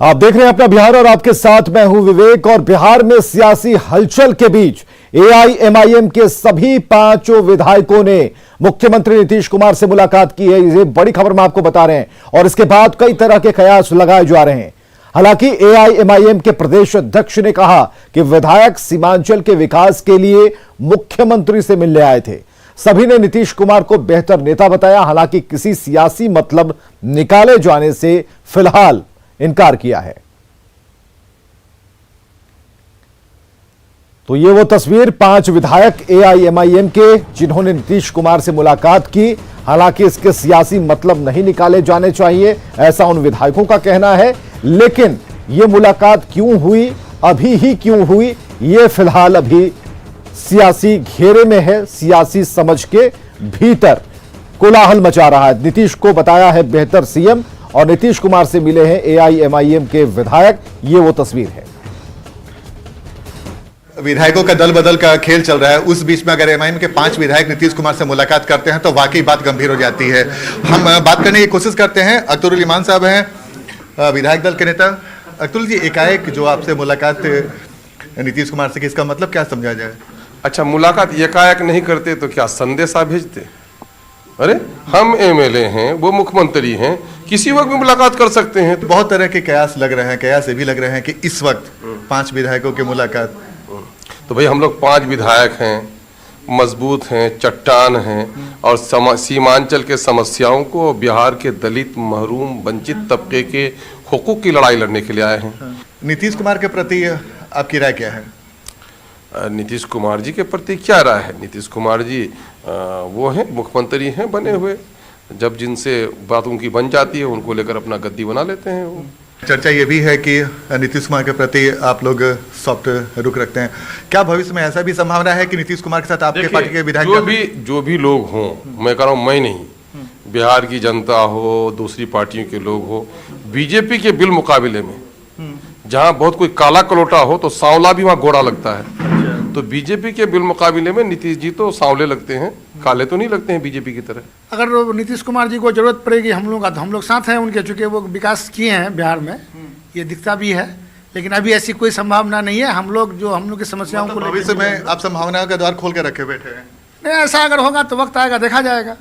आप देख रहे हैं अपना बिहार और आपके साथ मैं हूं विवेक। और बिहार में सियासी हलचल के बीच एआईएमआईएम के सभी 5 विधायकों ने मुख्यमंत्री नीतीश कुमार से मुलाकात की है। ये बड़ी खबर मैं आपको बता रहे हैं और इसके बाद कई तरह के कयास लगाए जा रहे हैं। हालांकि एआईएमआईएम के प्रदेश अध्यक्ष ने कहा कि विधायक सीमांचल के विकास के लिए मुख्यमंत्री से मिलने आए थे। सभी ने नीतीश कुमार को बेहतर नेता बताया। हालांकि किसी सियासी मतलब निकाले जाने से फिलहाल इनकार किया है। तो ये वो तस्वीर 5 विधायक एआईएमआईएम के जिन्होंने नीतीश कुमार से मुलाकात की। हालांकि इसके सियासी मतलब नहीं निकाले जाने चाहिए, ऐसा उन विधायकों का कहना है। लेकिन ये मुलाकात क्यों हुई, अभी ही क्यों हुई, ये फिलहाल अभी सियासी घेरे में है। सियासी समझ के भीतर कोलाहल मचा रहा है। नीतीश को बताया है बेहतर सीएम और नीतीश कुमार से मिले हैं एआईएमआईएम के विधायक। ये वो तस्वीर है। विधायकों का दल बदल का खेल चल रहा है। उस बीच में अगर एमआईएम के 5 विधायक नीतीश कुमार से मुलाकात करते हैं तो वाकई बात गंभीर हो जाती है। हम बात करने की कोशिश करते हैं। अख्तरुल ईमान साहब हैं विधायक दल के नेता। अख्तरुल जी, एकाएक जो आपसे मुलाकात नीतीश कुमार से, इसका मतलब क्या समझा जाए? अच्छा, मुलाकात एकाएक नहीं करते तो क्या संदेशा भेजते? अरे हम एमएलए हैं, वो मुख्यमंत्री हैं, किसी वक्त भी मुलाकात कर सकते हैं। तो बहुत तरह के कयास लग रहे हैं, कयास ये भी लग रहे हैं कि इस वक्त 5 विधायकों की मुलाकात। तो भाई हम लोग 5 विधायक हैं, मजबूत हैं, चट्टान हैं और सीमांचल के समस्याओं को, बिहार के दलित, महरूम, वंचित तबके के हुकूक की लड़ाई लड़ने के लिए आए हैं। नीतीश कुमार के प्रति आपकी राय क्या है? नीतीश कुमार जी के प्रति क्या राय है? नीतीश कुमार जी वो हैं, मुख्यमंत्री हैं बने हुए। जब जिनसे बात उनकी बन जाती है उनको लेकर अपना गद्दी बना लेते हैं वो। चर्चा ये भी है कि नीतीश कुमार के प्रति आप लोग सॉफ्ट रुख रखते हैं। क्या भविष्य में ऐसा भी संभावना है कि नीतीश कुमार के साथ आपके पार्टी के विधायक जो भी लोग हों, मैं कह रहा हूँ, मैं नहीं, बिहार की जनता हो, दूसरी पार्टियों के लोग हो, बीजेपी के बिल मुकाबले में जहाँ बहुत कोई काला कलोटा हो तो सांवला भी वहाँ गोरा लगता है। तो बीजेपी के बिल मुकाबले में नीतीश जी तो सांवले लगते हैं, काले तो नहीं लगते हैं बीजेपी की तरह। अगर नीतीश कुमार जी को जरूरत पड़ेगी हम लोग साथ हैं उनके, चूंकि वो विकास किए हैं बिहार में, ये दिखता भी है। लेकिन अभी ऐसी कोई संभावना नहीं है। हम लोग की समस्याओं को भविष्य में आप संभावनाओं का द्वार खोल के रखे बैठे हैं। नहीं, ऐसा अगर होगा तो वक्त आएगा, देखा जाएगा।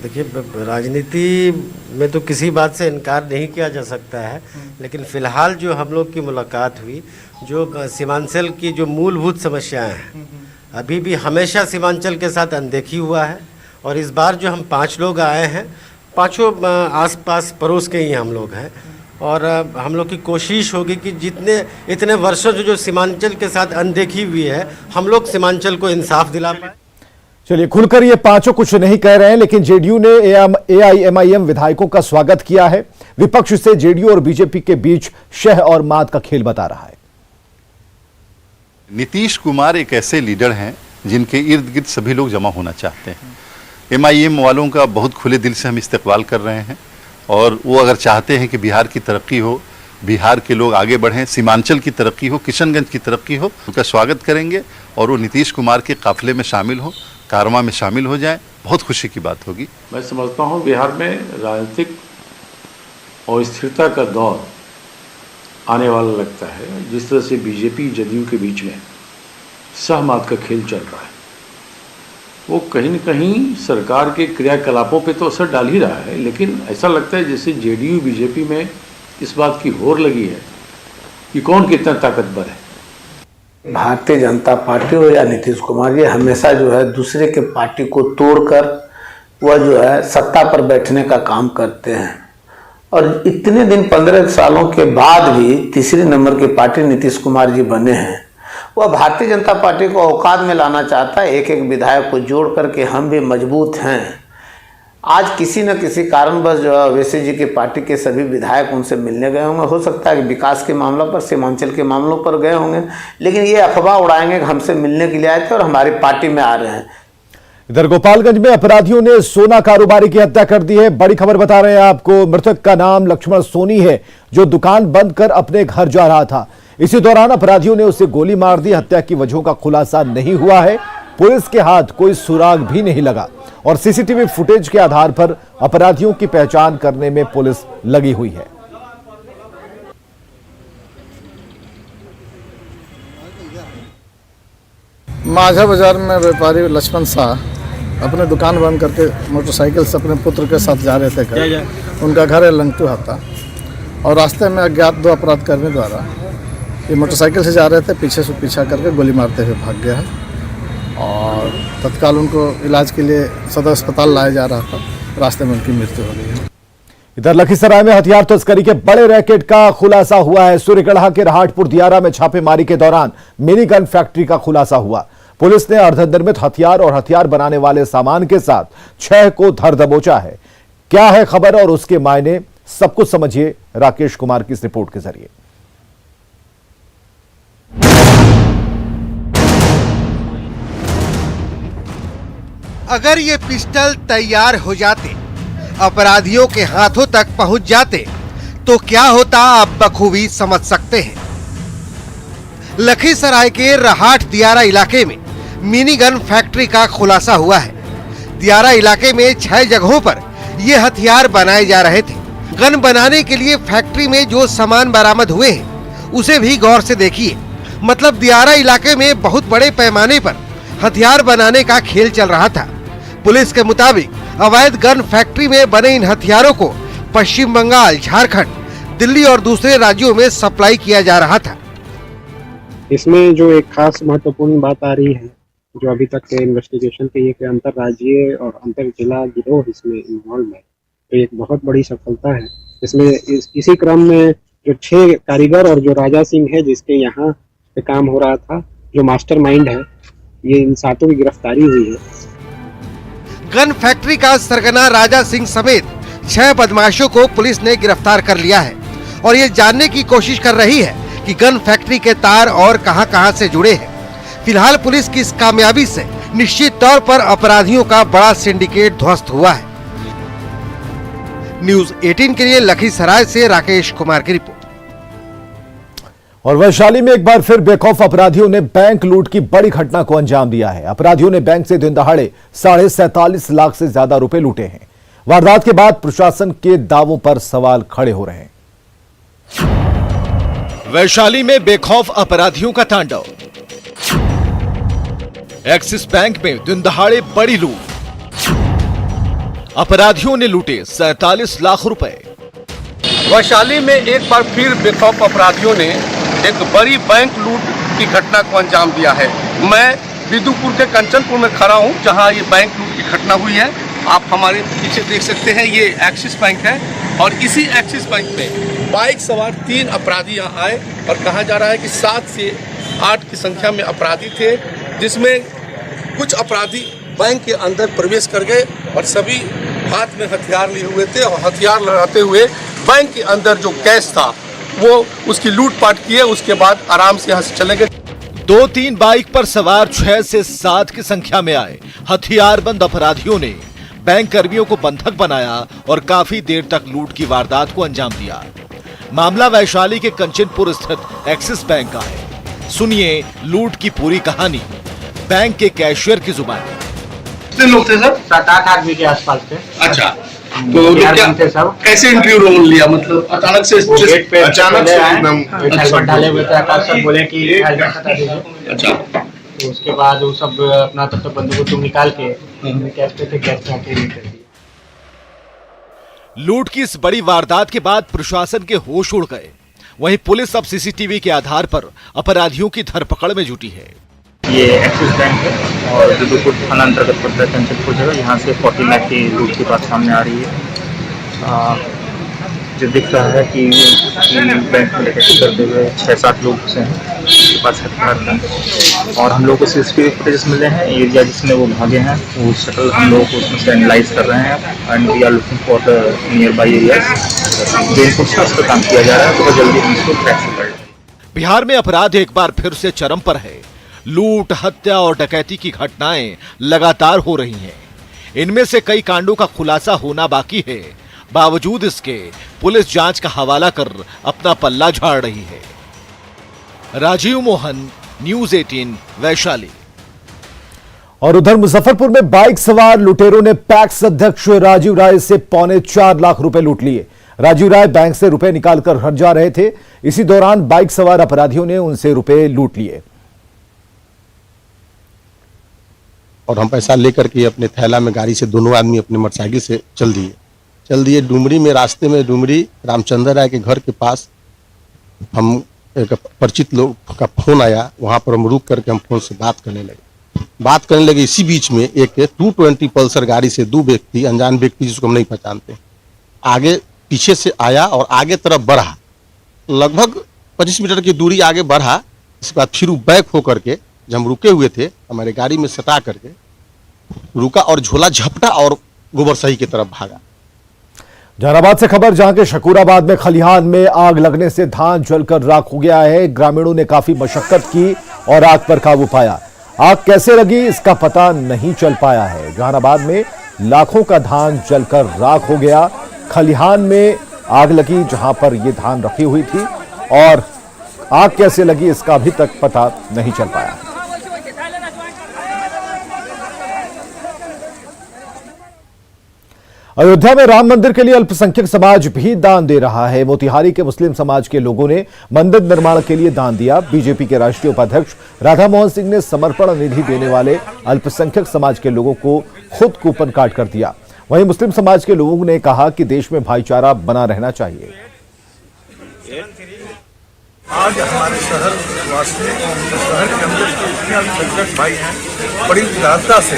देखिए, राजनीति में तो किसी बात से इनकार नहीं किया जा सकता है। लेकिन फिलहाल जो हम लोग की मुलाकात हुई, जो सीमांचल की जो मूलभूत समस्याएं हैं, अभी भी हमेशा सीमांचल के साथ अनदेखी हुआ है। और इस बार जो हम 5 लोग आए हैं, 5 आसपास पड़ोस के ही हम लोग हैं। और हम लोग की कोशिश होगी कि इतने वर्षों जो सीमांचल के साथ अनदेखी हुई है, हम लोग सीमांचल को इंसाफ दिला पाए। चलिए, खुलकर ये 5 कुछ नहीं कह रहे हैं, लेकिन जेडीयू ने एआईएमआईएम विधायकों का स्वागत किया है। विपक्ष से जेडीयू और बीजेपी के बीच शह और मात का खेल बता रहा है। नीतीश कुमार एक ऐसे लीडर हैं जिनके इर्द गिर्द सभी लोग जमा होना चाहते हैं। एमआईएम वालों का बहुत खुले दिल से हम इस्तकबाल कर रहे हैं और वो अगर चाहते हैं कि बिहार की तरक्की हो, बिहार के लोग आगे बढ़ें, सीमांचल की तरक्की हो, किशनगंज की तरक्की हो, उनका स्वागत करेंगे और वो नीतीश कुमार के काफिले में शामिल हो, कारवां में शामिल हो जाएं। बहुत खुशी की बात होगी। मैं समझता हूँ बिहार में राजनीतिक अस्थिरता का दौर आने वाला लगता है। जिस तरह से बीजेपी जदयू के बीच में सहमत का खेल चल रहा है, वो कहीं न कहीं सरकार के क्रियाकलापों पे तो असर डाल ही रहा है। लेकिन ऐसा लगता है जैसे जेडीयू बीजेपी में इस बात की होड़ लगी है कि कौन कितना ताकतवर है। भारतीय जनता पार्टी हो या नीतीश कुमार, ये हमेशा जो है दूसरे के पार्टी को तोड़कर वह जो है सत्ता पर बैठने का काम करते हैं। और इतने दिन 15 सालों के बाद भी तीसरे नंबर की पार्टी नीतीश कुमार जी बने हैं। वह भारतीय जनता पार्टी को औकात में लाना चाहता है, एक विधायक को जोड़ करके हम भी मजबूत हैं। आज किसी न किसी कारणवश जो है ओवैसी जी की पार्टी के सभी विधायक उनसे मिलने गए होंगे। हो सकता है कि विकास के मामलों पर, सीमांचल के मामलों पर गए होंगे, लेकिन ये अफवाह उड़ाएंगे कि हमसे मिलने के लिए आए थे और हमारी पार्टी में आ रहे हैं। इधर गोपालगंज में अपराधियों ने सोना कारोबारी की हत्या कर दी है। बड़ी खबर बता रहे हैं आपको। मृतक का नाम लक्ष्मण सोनी है, जो दुकान बंद कर अपने घर जा रहा था। इसी दौरान अपराधियों ने उसे गोली मार दी। हत्या की वजहों का खुलासा नहीं हुआ है। पुलिस के हाथ कोई सुराग भी नहीं लगा और सीसीटीवी फुटेज के आधार पर अपराधियों की पहचान करने में पुलिस लगी हुई है। माझा बाजार में व्यापारी लक्ष्मण शाह अपने दुकान बंद करके मोटरसाइकिल से अपने पुत्र के साथ जा रहे थे घर। उनका घर है लंगटू हाता और रास्ते में अज्ञात 2 अपराधकर्मी द्वारा ये मोटरसाइकिल से जा रहे थे, पीछे से पीछा करके गोली मारते हुए भाग गया है और तत्काल उनको इलाज के लिए सदर अस्पताल लाया जा रहा था। रास्ते में उनकी मृत्यु हो गई है। इधर लखीसराय में हथियार तस्करी के बड़े रैकेट का खुलासा हुआ है। सूर्यगढ़ा के रहाटपुर दियारा में छापेमारी के दौरान मिनी गन फैक्ट्री का खुलासा हुआ। पुलिस ने अर्धनिर्मित हथियार और हथियार बनाने वाले सामान के साथ 6 को धर दबोचा है। क्या है खबर और उसके मायने, सब कुछ समझिए राकेश कुमार की इस रिपोर्ट के जरिए। अगर ये पिस्टल तैयार हो जाते, अपराधियों के हाथों तक पहुंच जाते, तो क्या होता आप बखूबी समझ सकते हैं। लखीसराय के रहाट दियारा इलाके में मिनी गन फैक्ट्री का खुलासा हुआ है। दियारा इलाके में 6 जगहों पर ये हथियार बनाए जा रहे थे। गन बनाने के लिए फैक्ट्री में जो सामान बरामद हुए हैं उसे भी गौर से देखिए। मतलब दियारा इलाके में बहुत बड़े पैमाने पर हथियार बनाने का खेल चल रहा था। पुलिस के मुताबिक अवैध गन फैक्ट्री में बने इन हथियारों को पश्चिम बंगाल, झारखंड, दिल्ली और दूसरे राज्यों में सप्लाई किया जा रहा था। इसमें जो एक खास महत्वपूर्ण बात आ रही है, जो अभी तक के इन्वेस्टिगेशन के, ये कि अंतर्राज्यीय और अंतर जिला गिरोह इसमें इन्वॉल्व है, तो एक बहुत बड़ी सफलता है। इसमें इसी क्रम में जो 6 कारीगर और जो राजा सिंह है जिसके यहाँ पे काम हो रहा था, जो मास्टरमाइंड है, ये इन 7 की गिरफ्तारी हुई है। गन फैक्ट्री का सरगना राजा सिंह समेत 6 बदमाशों को पुलिस ने गिरफ्तार कर लिया है और ये जानने की कोशिश कर रही है कि गन फैक्ट्री के तार और कहां-कहां से जुड़े हैं। फिलहाल पुलिस की इस कामयाबी से निश्चित तौर पर अपराधियों का बड़ा सिंडिकेट ध्वस्त हुआ है। न्यूज़ 18 के लिए लखीसराय से राकेश कुमार की रिपोर्ट। और वैशाली में एक बार फिर बेखौफ अपराधियों ने बैंक लूट की बड़ी घटना को अंजाम दिया है। अपराधियों ने बैंक से दिन दहाड़े 47.5 लाख से ज्यादा रुपए लूटे हैं। वारदात के बाद प्रशासन के दावों पर सवाल खड़े हो रहे हैं। वैशाली में बेखौफ अपराधियों का तांडव। एक्सिस बैंक में दिन दहाड़े बड़ी लूट। अपराधियों ने लूटे 47 लाख रुपए। वैशाली में एक बार फिर बेखौफ अपराधियों ने एक बड़ी बैंक लूट की घटना को अंजाम दिया है। मैं बिदुपुर के कंचनपुर में खड़ा हूं, जहां ये बैंक लूट की घटना हुई है। आप हमारे पीछे देख सकते हैं, ये एक्सिस बैंक है और इसी एक्सिस बैंक में बाइक सवार 3 अपराधी यहाँ आए और कहा जा रहा है कि 7 से 8 की संख्या में अपराधी थे, जिसमें कुछ अपराधी बैंक के अंदर प्रवेश कर गए और सभी हाथ में हथियार लिए हुए थे और हथियार लगाते हुए बैंक के अंदर जो कैश था वो उसकी लूटपाट किए। उसके बाद आराम से यहाँ से चले गए। 2-3 बाइक पर सवार 6 से 7 की संख्या में आए हथियारबंद अपराधियों ने बैंक कर्मियों को बंधक बनाया और काफी देर तक लूट की वारदात को अंजाम दिया। मामला वैशाली के कंचनपुर स्थित एक्सिस बैंक का है। सुनिए लूट की पूरी कहानी बैंक के कैशियर की जुबानी। कितने लोग थे सर? 7-8 आदमी के आसपास थे। अच्छा, तो क्या सब कैसे एंट्री रोल लिया? मतलब अचानक से गेट पे अचानक से हेलमेट डाले हुए थे। आकाश सब बोले कि हेलमेट हटा दीजिए। अच्छा, तो उसके बाद वो सब अपना तब तक बंदूक तुम निकाल के कैश पे थे, कैश में आके कर दिया। लूट की इस बड़ी वारदात के बाद प्रशासन के होश उड़ गए। वहीं पुलिस अब सीसीटीवी के आधार पर अपराधियों की धरपकड़ में जुटी है। ये एक्सिस बैंक है और बिदुपुर थाना अंतर्गत पड़ता है, कंचनपुर जगह। यहाँ से 40 लाख की लूट की बात सामने आ रही है। जो दिख रहा है कि बैंक में डकैती करते हुए 6-7 लोग से हैं, उनके पास हथियार था और हम लोग को सीसीटीवी फुटेज मिले हैं। एरिया जिसमें वो भागे हैं वो शटल हम लोग को उसमें से एनालाइज कर रहे हैं and we are looking for the nearby areas. जो पूछताछ पर काम किया जा रहा है तो जल्दी हम इसको ट्रैक से कर लें। बिहार में अपराध एक बार फिर से चरम पर है। लूट, हत्या और डकैती की घटनाएं लगातार हो रही हैं। इनमें से कई कांडों का खुलासा होना बाकी है। बावजूद इसके पुलिस जांच का हवाला कर अपना पल्ला झाड़ रही है। राजीव मोहन, न्यूज़ 18, वैशाली। और उधर मुजफ्फरपुर में बाइक सवार लुटेरों ने पैक्स अध्यक्ष राजीव राय से 4.25 लाख रुपए लूट लिए। राजीव राय बैंक से रुपए निकालकर घर जा रहे थे। इसी दौरान बाइक सवार अपराधियों ने उनसे रुपए लूट लिए। और हम पैसा लेकर के अपने थैला में गाड़ी से दोनों आदमी अपने मोटरसाइकिल से चल दिए डुमरी में। रास्ते में डुमरी रामचंद्र राय के घर के पास हम एक परिचित लोग का फोन आया, वहां पर हम रुक करके हम फोन से बात करने लगे। इसी बीच में एक 220 पल्सर गाड़ी से दो व्यक्ति, अनजान व्यक्ति जिसको हम नहीं पहचानते, आगे पीछे से आया और आगे तरफ बढ़ा, लगभग 25 मीटर की दूरी आगे बढ़ा। इसके बाद फिर बैक होकर के जब हम रुके हुए थे हमारे गाड़ी में सटा करके रुका और झोला झपटा और गोबरसही की तरफ भागा। जहानाबाद से खबर, जहां के शकूराबाद में खलिहान में आग लगने से धान जलकर राख हो गया है। ग्रामीणों ने काफी मशक्कत की और आग पर काबू पाया। आग कैसे लगी इसका पता नहीं चल पाया है। जहानाबाद में लाखों का धान जलकर राख हो गया। खलिहान में आग लगी जहां पर यह धान रखी हुई थी और आग कैसे लगी इसका अभी तक पता नहीं चल पाया। अयोध्या में राम मंदिर के लिए अल्पसंख्यक समाज भी दान दे रहा है। मोतिहारी के मुस्लिम समाज के लोगों ने मंदिर निर्माण के लिए दान दिया। बीजेपी के राष्ट्रीय उपाध्यक्ष राधा मोहन सिंह ने समर्पण निधि देने वाले अल्पसंख्यक समाज के लोगों को खुद कूपन काट कर दिया। वहीं मुस्लिम समाज के लोगों ने कहा कि देश में भाईचारा बना रहना चाहिए। आज हमारे शहर वासी शहर के अंदर इतने अल्पसंख्यक भाई हैं, बड़ी उदारता से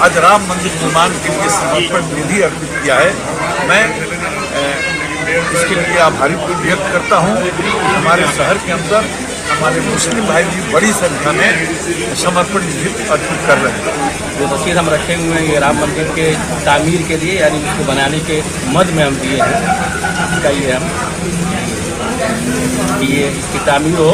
आज राम मंदिर निर्माण के लिए समर्पण निधि अर्पित किया है। मैं इसके लिए आभारी व्यक्त करता हूँ। हमारे शहर के अंदर हमारे मुस्लिम भाई भी बड़ी संख्या में समर्पण निधि अर्पित कर रहे हैं। जो तस्वीर हम रखे हुए हैं ये राम मंदिर के तामीर के लिए, यानी इसको बनाने के मद में हम दिए हैं। इसका ये हम ये इसकी तामीर हो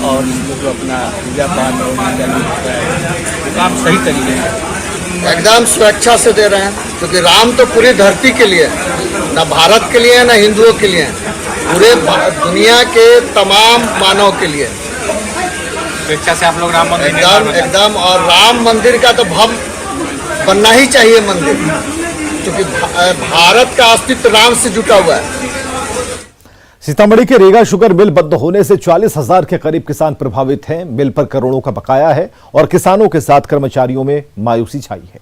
और इसमें जो अपना पूजा पाठ और वो काम सही तरीके से एकदम स्वेच्छा से दे रहे हैं, क्योंकि राम तो पूरी धरती के लिए है, ना भारत के लिए है, ना हिंदुओं के लिए है, पूरे दुनिया के तमाम मानव के लिए। स्वेच्छा से आप लोग राम मंदिर एकदम और राम मंदिर का तो भव्य बनना ही चाहिए मंदिर, क्योंकि भारत का अस्तित्व राम से जुटा हुआ है। सीतामढ़ी के रीगा शुगर मिल बंद होने से 40,000 के करीब किसान प्रभावित हैं। मिल पर करोड़ों का बकाया है और किसानों के साथ कर्मचारियों में मायूसी छाई है।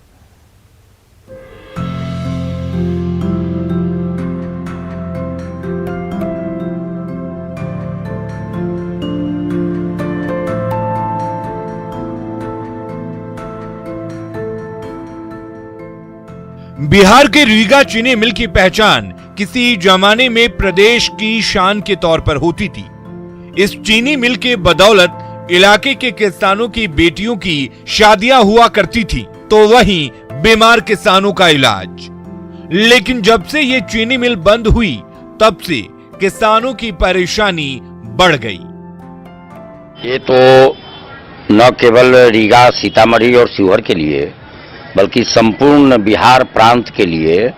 बिहार के रीगा चीनी मिल की पहचान किसी जमाने में प्रदेश की शान के तौर पर होती थी। इस चीनी मिल के बदौलत इलाके के किसानों की बेटियों की शादियां हुआ करती थी, तो वहीं बीमार किसानों का इलाज। लेकिन जब से ये चीनी मिल बंद हुई तब से किसानों की परेशानी बढ़ गई। ये तो न केवल रीगा, सीतामढ़ी और शिवहर के लिए बल्कि संपूर्ण बिहार प्रांत के लिए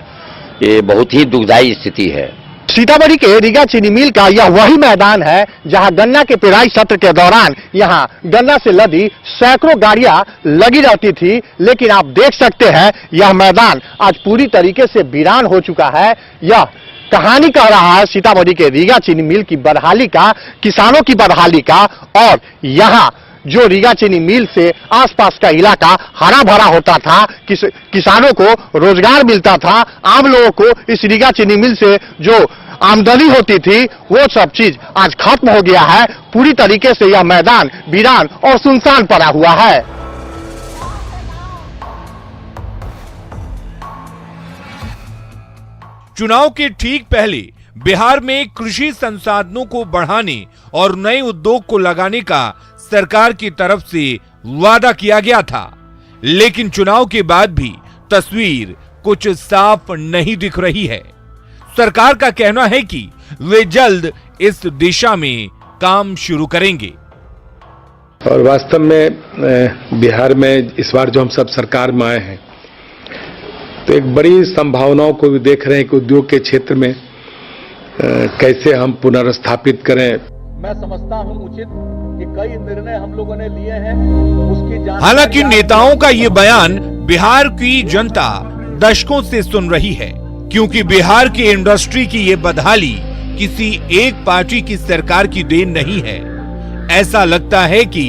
ये बहुत ही दुखदायी स्थिति है। सीतामढ़ी के रीगा चीनी मिल का यह वही मैदान है जहां गन्ना के पेराई सत्र के दौरान यहां गन्ना से लदी सैकड़ों गाड़ियां लगी रहती थी, लेकिन आप देख सकते हैं यह मैदान आज पूरी तरीके से वीरान हो चुका है। यह कहानी कह रहा है सीतामढ़ी के रीगा चीनी मिल की बदहाली का, किसानों की बदहाली का। और यहाँ जो रीगा चीनी मिल से आसपास का इलाका हरा भरा होता था, किसानों को रोजगार मिलता था, आम लोगों को इस रीगा चीनी मिल से जो आमदनी होती थी वो सब चीज आज खत्म हो गया है। पूरी तरीके से यह मैदान वीरान और सुनसान पड़ा हुआ है। चुनाव के ठीक पहले बिहार में कृषि संसाधनों को बढ़ाने और नए उद्योग को लगाने का सरकार की तरफ से वादा किया गया था, लेकिन चुनाव के बाद भी तस्वीर कुछ साफ नहीं दिख रही है। सरकार का कहना है कि वे जल्द इस दिशा में काम शुरू करेंगे। और वास्तव में बिहार में इस बार जो हम सब सरकार में आए हैं तो एक बड़ी संभावनाओं को भी देख रहे हैं कि उद्योग के क्षेत्र में कैसे हम पुनर्स्थापित करें। मैं समझता हूं उचित कि कई निर्णय हम लोगों ने लिए हैं, उसकी हालांकि नेताओं का ये बयान बिहार की जनता दशकों से सुन रही है, क्योंकि बिहार की इंडस्ट्री की ये बदहाली किसी एक पार्टी की सरकार की देन नहीं है। ऐसा लगता है कि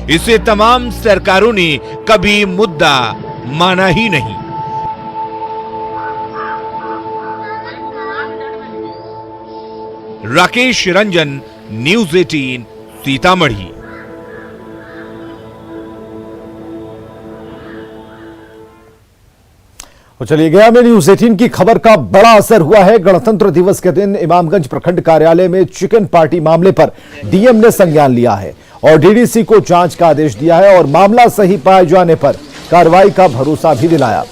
इसे तमाम सरकारों ने कभी मुद्दा माना ही नहीं। राकेश रंजन, न्यूज़ 18, सीतामढ़ी। तो चलिए, गया में न्यूज़ 18 की खबर का बड़ा असर हुआ है। गणतंत्र दिवस के दिन इमामगंज प्रखंड कार्यालय में चिकन पार्टी मामले पर डीएम ने संज्ञान लिया है और डीडीसी को जांच का आदेश दिया है और मामला सही पाए जाने पर कार्रवाई का भरोसा भी दिलाया।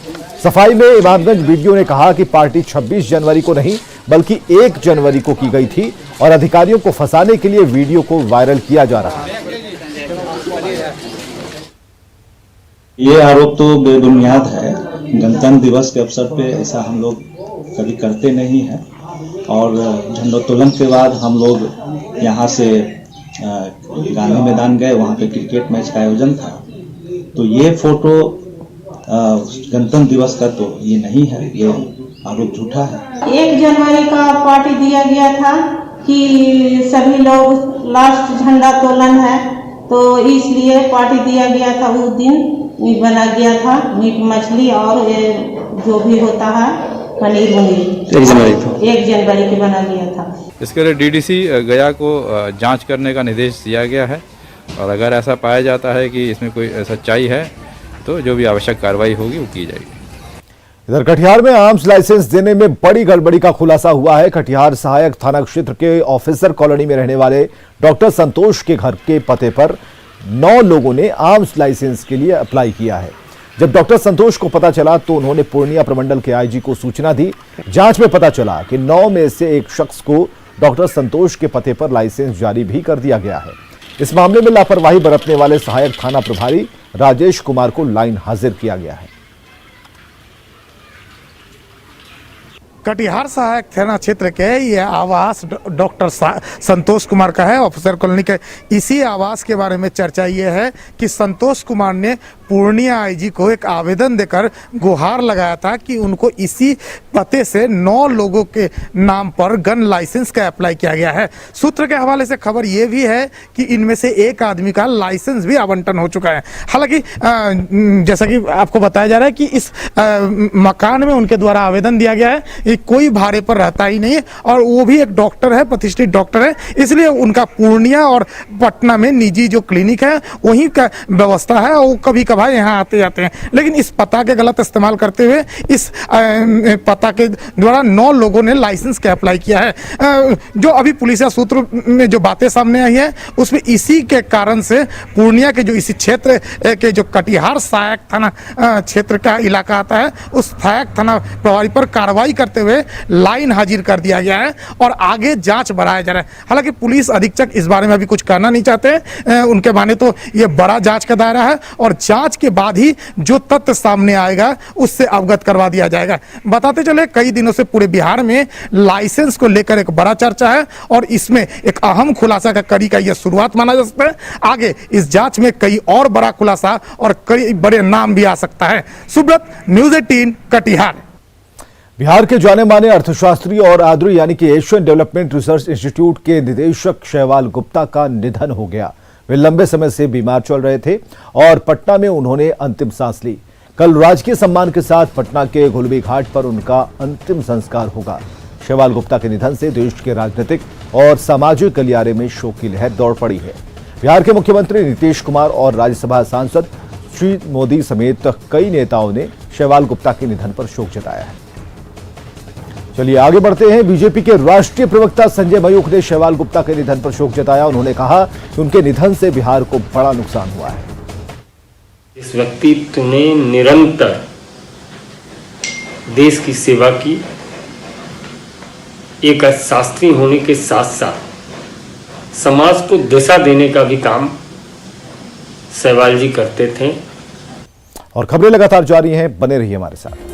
सफाई में इमामगंज बीडीओ ने कहा कि पार्टी 26 जनवरी को नहीं बल्कि 1 जनवरी को की गई थी और अधिकारियों को फंसाने के लिए वीडियो को वायरल किया जा रहा है। ये आरोप तो बेबुनियाद है। गणतंत्र दिवस के अवसर पे ऐसा हम लोग कभी करते नहीं हैं और झंडोत्तोलन के बाद हम लोग यहाँ से गांधी मैदान गए, वहाँ पे क्रिकेट मैच का आयोजन था। तो ये फोटो गणतंत्र दिवस का तो ये नहीं है, ये आरोप झूठा है। 1 जनवरी का पार्टी दिया गया था कि सभी लोग लास्ट झंडोत्तोलन है तो इसलिए पार्टी दिया गया था। उस दिन बना गया था मीट मछली और जो भी होता है पनीर वनीर 1 जनवरी को बना गया था। इसके लिए डीडीसी गया को जांच करने का निर्देश दिया गया है और अगर ऐसा पाया जाता है कि इसमें कोई सच्चाई है तो जो भी आवश्यक कार्रवाई होगी वो की जाएगी। इधर कटिहार में आर्म्स लाइसेंस देने में बड़ी गड़बड़ी का खुलासा हुआ है। कटिहार सहायक थाना क्षेत्र के ऑफिसर कॉलोनी में रहने वाले डॉक्टर संतोष के घर के पते पर 9 लोगों ने आर्म्स लाइसेंस के लिए अप्लाई किया है। जब डॉक्टर संतोष को पता चला तो उन्होंने पूर्णिया प्रमंडल के आईजी को सूचना दी। जांच में पता चला कि 9 में से एक शख्स को डॉक्टर संतोष के पते पर लाइसेंस जारी भी कर दिया गया है। इस मामले में लापरवाही बरतने वाले सहायक थाना प्रभारी राजेश कुमार को लाइन हाजिर किया गया है। कटिहार सहायक थाना क्षेत्र के ये आवास डॉक्टर संतोष कुमार का है, ऑफिसर कॉलोनी के। इसी आवास के बारे में चर्चा ये है कि संतोष कुमार ने पूर्णिया आईजी को एक आवेदन देकर गुहार लगाया था कि उनको इसी पते से 9 लोगों के नाम पर गन लाइसेंस का अप्लाई किया गया है। सूत्र के हवाले से खबर ये भी है कि इनमें से एक आदमी का लाइसेंस भी आवंटन हो चुका है। हालांकि जैसा कि आपको बताया जा रहा है कि इस मकान में उनके द्वारा आवेदन दिया गया है, कोई भाड़े पर रहता ही नहीं है और वो भी एक डॉक्टर है, प्रतिष्ठित डॉक्टर है, इसलिए उनका पूर्णिया और पटना में निजी जो क्लिनिक है वहीं का व्यवस्था है। वो कभी कभार यहाँ आते जाते हैं, लेकिन इस पता के गलत इस्तेमाल करते हुए इस पता के द्वारा 9 लोगों ने लाइसेंस के अप्लाई किया है। जो अभी पुलिस सूत्र में जो बातें सामने आई है उसमें इसी के कारण से पूर्णिया के जो इसी क्षेत्र के जो कटिहार सहायक थाना क्षेत्र का इलाका आता है उस सहायक थाना प्रभारी पर कार्रवाई करते हुए लाइन हाजिर कर दिया गया है और आगे जांच बढ़ाया जा रहा है। हालांकि पुलिस अधीक्षक इस बारे में अभी कुछ कहना नहीं चाहते। उनके माने तो ये बड़ा जांच का दायरा है और जांच के बाद ही जो तथ्य सामने आएगा उससे अवगत करवा दिया जाएगा। बताते चले कई दिनों से पूरे बिहार में लाइसेंस को लेकर एक बड़ा चर्चा है और इसमें एक अहम खुलासा का कड़ी का यह शुरुआत माना जा सकता है। आगे इस जांच में कई और बड़ा खुलासा और कई बड़े नाम भी आ सकता है। सुब्रत, न्यूज़ 18, कटिहार। बिहार के जाने माने अर्थशास्त्री और आद्री यानी कि एशियन डेवलपमेंट रिसर्च इंस्टीट्यूट के निदेशक शैवाल गुप्ता का निधन हो गया। वे लंबे समय से बीमार चल रहे थे और पटना में उन्होंने अंतिम सांस ली। कल राजकीय सम्मान के साथ पटना के गुलबी घाट पर उनका अंतिम संस्कार होगा। शैवाल गुप्ता के निधन से देश के राजनीतिक और सामाजिक गलियारे में शोक की लहर दौड़ पड़ी है। बिहार के मुख्यमंत्री नीतीश कुमार और राज्यसभा सांसद श्री मोदी समेत कई नेताओं ने शैवाल गुप्ता के निधन पर शोक जताया है। चलिए आगे बढ़ते हैं। बीजेपी के राष्ट्रीय प्रवक्ता संजय मयूख ने शैवाल गुप्ता के निधन पर शोक जताया। उन्होंने कहा कि उनके निधन से बिहार को बड़ा नुकसान हुआ है। इस व्यक्तित्व ने निरंतर देश की सेवा की। एक अर्थशास्त्री होने के साथ साथ समाज को दिशा देने का भी काम शैवाल जी करते थे। और खबरें लगातार जारी हैं, बने रहिए हमारे साथ।